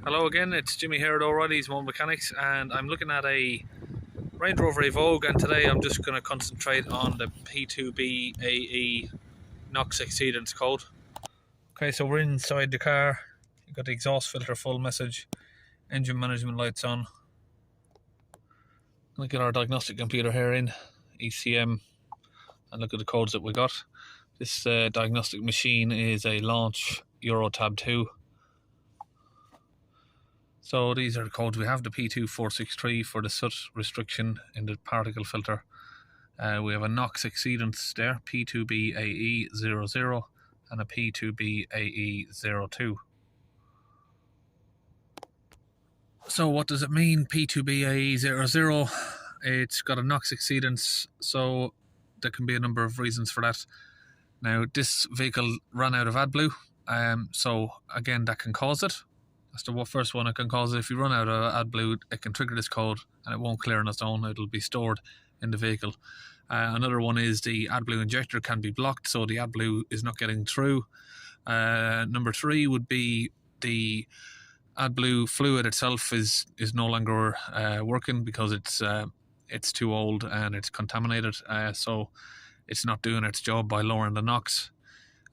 Hello again, it's Jimmy here at O'Reilly's Mobile Mechanics, and I'm looking at a Range Rover Evoque, and today I'm just going to concentrate on the P2BAE NOX EXCEEDANCE code. Okay, so we're inside the car. You've got the exhaust filter full message, engine management lights on. We'll get our diagnostic computer here in, ECM, and look at the codes that we got. This diagnostic machine is a launch Euro Tab 2. So these are the codes we have: the P2463 for the soot restriction in the particle filter. We have a NOX exceedance there, P2BAE-00, and a P2BAE-02. So what does it mean, P2BAE-00? It's got a NOX exceedance, so there can be a number of reasons for that. Now, this vehicle ran out of AdBlue, so again, that can cause it. That's the first one it can cause it. If you run out of AdBlue, it can trigger this code and it won't clear on its own. It'll be stored in the vehicle. Another one is the AdBlue injector can be blocked, so the AdBlue is not getting through. Number 3 would be the AdBlue fluid itself is no longer working because it's too old and it's contaminated, so it's not doing its job by lowering the NOx.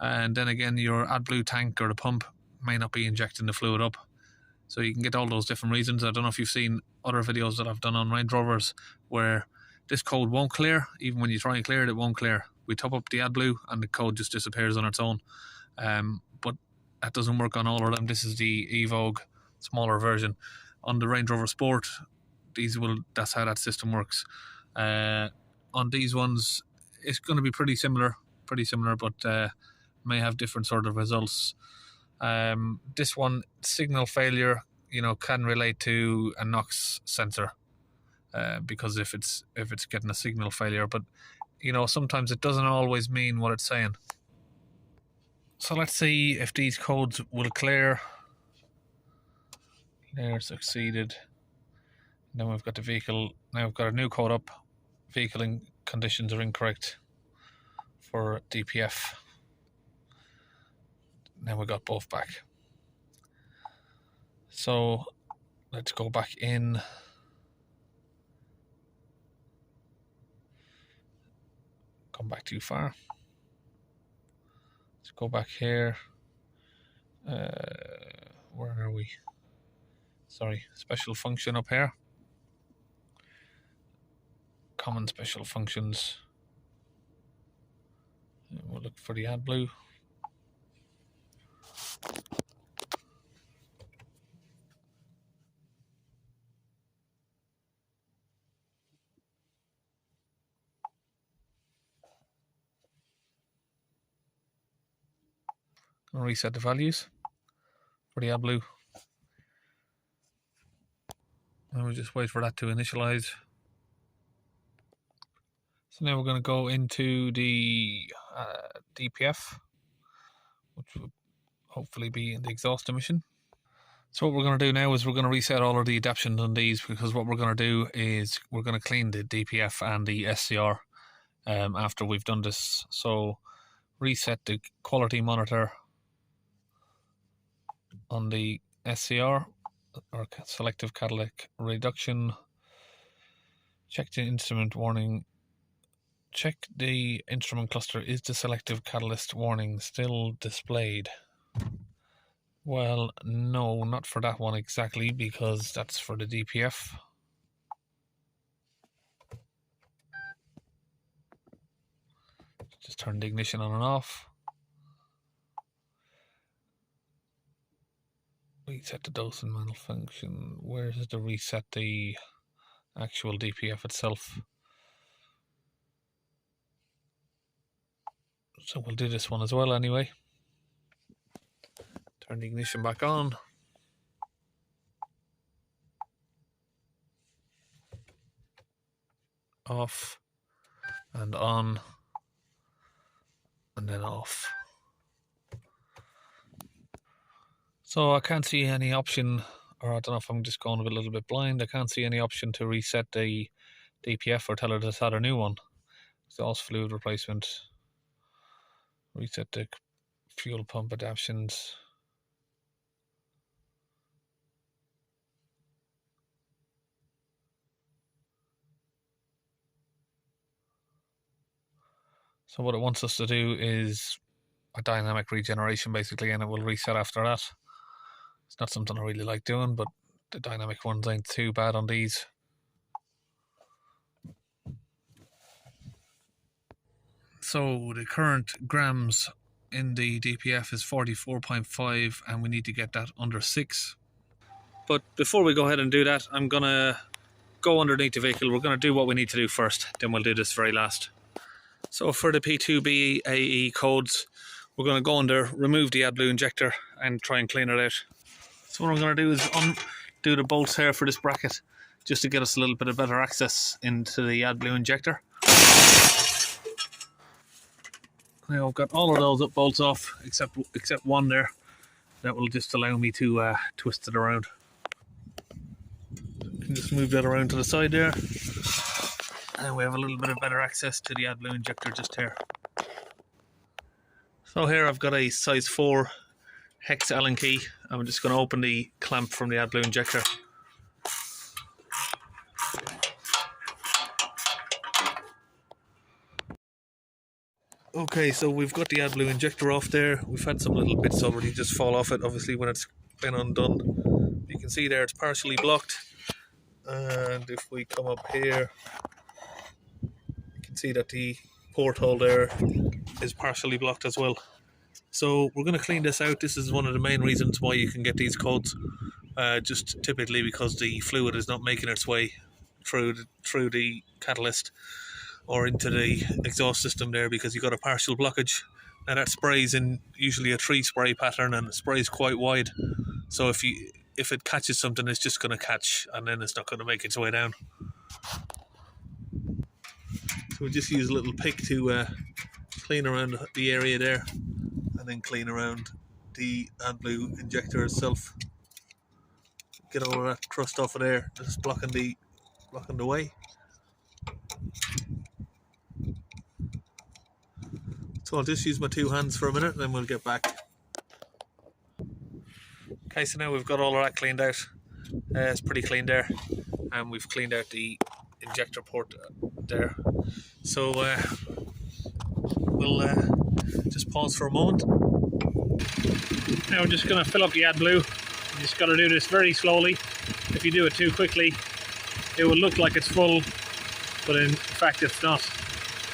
And then again, your AdBlue tank or the pump may not be injecting the fluid up. So you can get all those different reasons. I don't know if you've seen other videos that I've done on Range Rovers where this code won't clear. Even when you try and clear it, it won't clear. We top up the AdBlue and the code just disappears on its own. But that doesn't work on all of them. This is the Evoque smaller version. On the Range Rover Sport, that's how that system works. On these ones, it's going to be pretty similar, but may have different sort of results. This one, signal failure, can relate to a NOx sensor, because if it's getting a signal failure, but sometimes it doesn't always mean what it's saying. So let's see if these codes will clear. There, succeeded. Then we've got the vehicle. Now we've got a new code up. Vehicle conditions are incorrect for DPF. Now we got both back. So let's go back in. Come back too far. Let's go back here. Where are we? Sorry, special function up here. Common special functions. And we'll look for the AdBlue. Going to reset the values for the AdBlue. And we'll just wait for that to initialize. So now we're going to go into the DPF, which will hopefully be in the exhaust emission. So what we're going to do now is we're going to reset all of the adaptions on these, because what we're going to do is we're going to clean the DPF and the SCR after we've done this. So reset the quality monitor on the SCR, or selective catalytic reduction. Check the instrument warning. Check the instrument cluster. Is the selective catalyst warning still displayed? Well, no, not for that one exactly, because that's for the DPF. Just turn the ignition on and off. Reset the dose and malfunction. Where is the reset the actual DPF itself? So we'll do this one as well anyway. Turn the ignition back on. Off and on and then off. So I can't see any option, or I don't know if I'm just going a little bit blind. I can't see any option to reset the DPF or tell her to add a new one. Exhaust fluid replacement. Reset the fuel pump adaptions. So what it wants us to do is a dynamic regeneration basically, and it will reset after that. It's not something I really like doing, but the dynamic ones ain't too bad on these. So the current grams in the DPF is 44.5 and we need to get that under 6. But before we go ahead and do that, I'm going to go underneath the vehicle. We're going to do what we need to do first, then we'll do this very last. So for the P2BAE codes, we're going to go under, remove the AdBlue injector and try and clean it out. So what I'm going to do is undo the bolts here for this bracket, just to get us a little bit of better access into the AdBlue injector. Now I've got all of those bolts off except one there. That will just allow me to twist it around. Can just move that around to the side there, and we have a little bit of better access to the AdBlue injector just here. So here I've got a size 4 hex Allen key. I'm just going to open the clamp from the AdBlue injector. Okay, so we've got the AdBlue injector off there. We've had some little bits already just fall off it, obviously, when it's been undone. You can see there it's partially blocked. And if we come up here, you can see that the porthole there is partially blocked as well. So we're going to clean this out. This is one of the main reasons why you can get these codes. Just typically because the fluid is not making its way through the catalyst or into the exhaust system there, because you've got a partial blockage. Now that sprays in usually a 3 spray pattern, and it sprays quite wide. So if it catches something, it's just going to catch, and then it's not going to make its way down. So we just use a little pick to clean around the area there, and then clean around the AdBlue injector itself. Get all of that crust off of there that's blocking the way. So I'll just use my 2 hands for a minute and then we'll get back. Okay, so now we've got all of that cleaned out. It's pretty clean there, and we've cleaned out the injector port there. So we'll just pause for a moment. Now we're just going to fill up the AdBlue. You just got to do this very slowly. If you do it too quickly, it will look like it's full, but in fact it's not.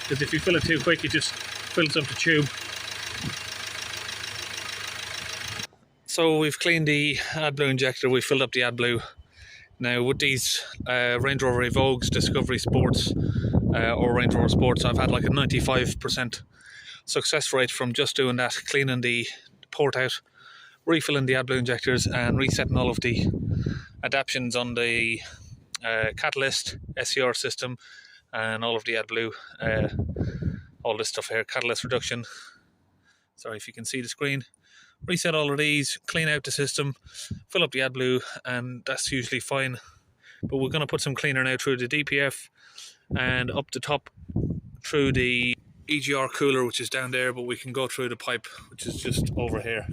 Because if you fill it too quick, it just fills up the tube. So we've cleaned the AdBlue injector, we filled up the AdBlue. Now with these Range Rover Evoques, Discovery Sports or Range Rover Sports, I've had like a 95% success rate from just doing that, cleaning the port out, refilling the AdBlue injectors and resetting all of the adaptions on the catalyst, SCR system, and all of the AdBlue, all this stuff here, catalyst reduction. Sorry if you can see the screen. Reset all of these, clean out the system, fill up the AdBlue, and that's usually fine. But we're going to put some cleaner now through the DPF and up the top through the EGR cooler, which is down there, but we can go through the pipe, which is just over here.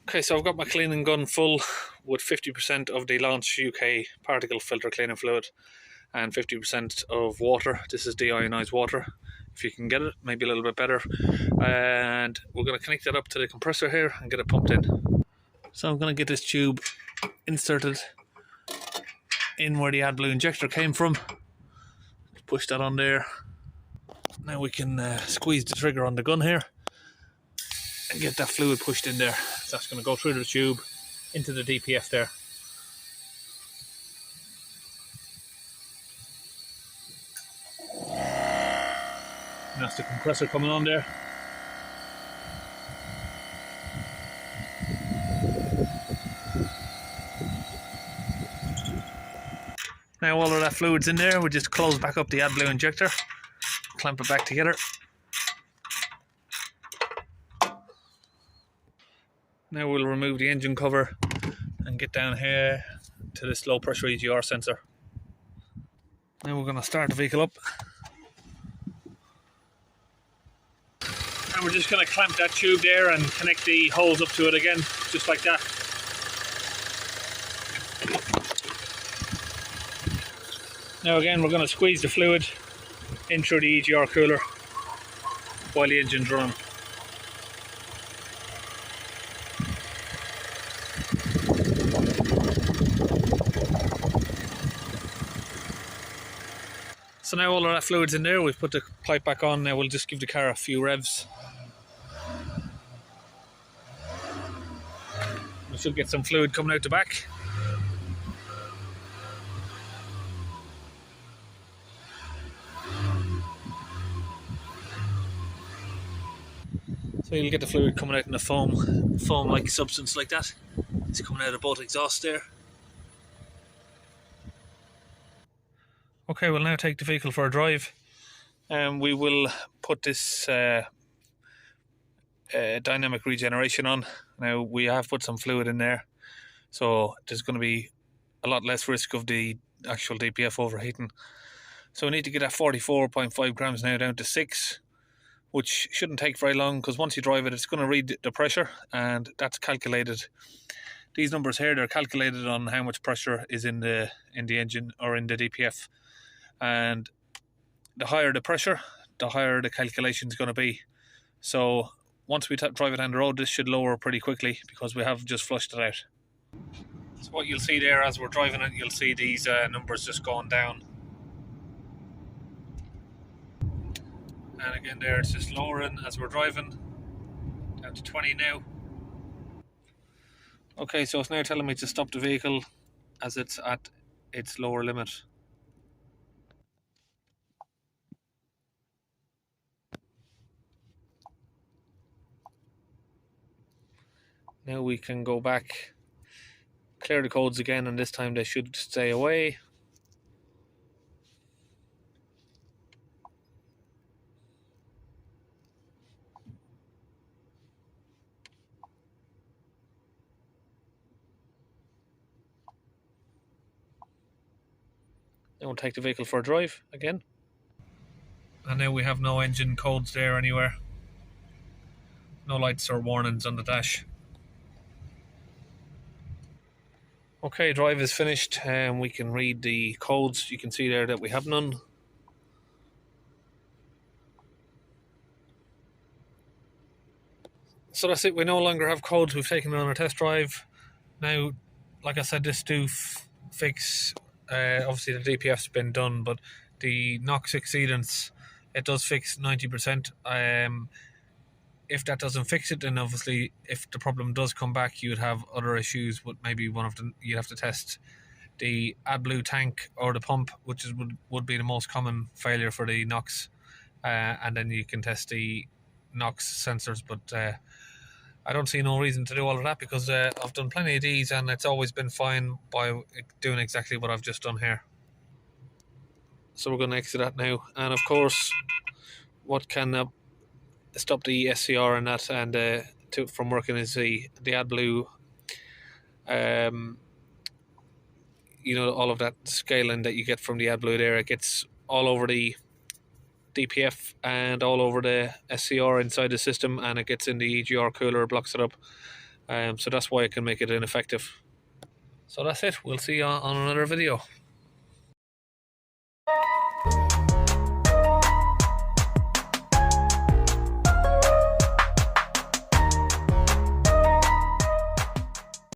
Okay, so I've got my cleaning gun full with 50% of the Launch UK particle filter cleaning fluid and 50% of water. This is deionized water, if you can get it, maybe a little bit better. And we're going to connect it up to the compressor here and get it pumped in. So I'm going to get this tube inserted in where the AdBlue injector came from. Push that on there. Now we can squeeze the trigger on the gun here and get that fluid pushed in there. So that's going to go through the tube into the DPF there. And that's the compressor coming on there. Now all of that fluid's in there, we just close back up the AdBlue injector, clamp it back together. Now we'll remove the engine cover and get down here to this low pressure EGR sensor. Now we're going to start the vehicle up. And we're just going to clamp that tube there and connect the holes up to it again, just like that. Now again, we're going to squeeze the fluid in through the EGR cooler while the engine's running. So now all of that fluid's in there, we've put the pipe back on. Now we'll just give the car a few revs. We should get some fluid coming out the back. So you'll get the fluid coming out in a foam-like substance like that. It's coming out of both exhausts there. Okay, we'll now take the vehicle for a drive. And we will put this dynamic regeneration on. Now we have put some fluid in there, so there's going to be a lot less risk of the actual DPF overheating. So we need to get that 44.5 grams now down to 6, which shouldn't take very long, because once you drive it, it's going to read the pressure, and that's calculated. These numbers here, they're calculated on how much pressure is in the engine or in the DPF, and the higher the pressure, the higher the calculation is going to be. So once we drive it down the road, this should lower pretty quickly because we have just flushed it out. So what you'll see there as we're driving it, you'll see these numbers just going down. And again there, it's just lowering as we're driving, down to 20 now. Okay, so it's now telling me to stop the vehicle as it's at its lower limit. Now we can go back, clear the codes again, and this time they should stay away. Then we'll take the vehicle for a drive again. And now we have no engine codes there anywhere. No lights or warnings on the dash. Okay, drive is finished, and we can read the codes. You can see there that we have none. So that's it, we no longer have codes. We've taken it on a test drive. Now, like I said, this do fix, obviously the DPF's been done, but the NOX exceedance, it does fix 90%. If that doesn't fix it, then obviously if the problem does come back, you'd have other issues with maybe one of them. You'd have to test the AdBlue tank or the pump, which would be the most common failure for the NOx, and then you can test the NOx sensors. But I don't see no reason to do all of that, because I've done plenty of these and it's always been fine by doing exactly what I've just done here. So we're going to exit that now, and of course what can stop the SCR and that and from working is the AdBlue, you know, all of that scaling that you get from the AdBlue there. It gets all over the DPF and all over the SCR inside the system, and it gets in the EGR cooler, blocks it up. So that's why it can make it ineffective. So that's it, we'll see you on another video.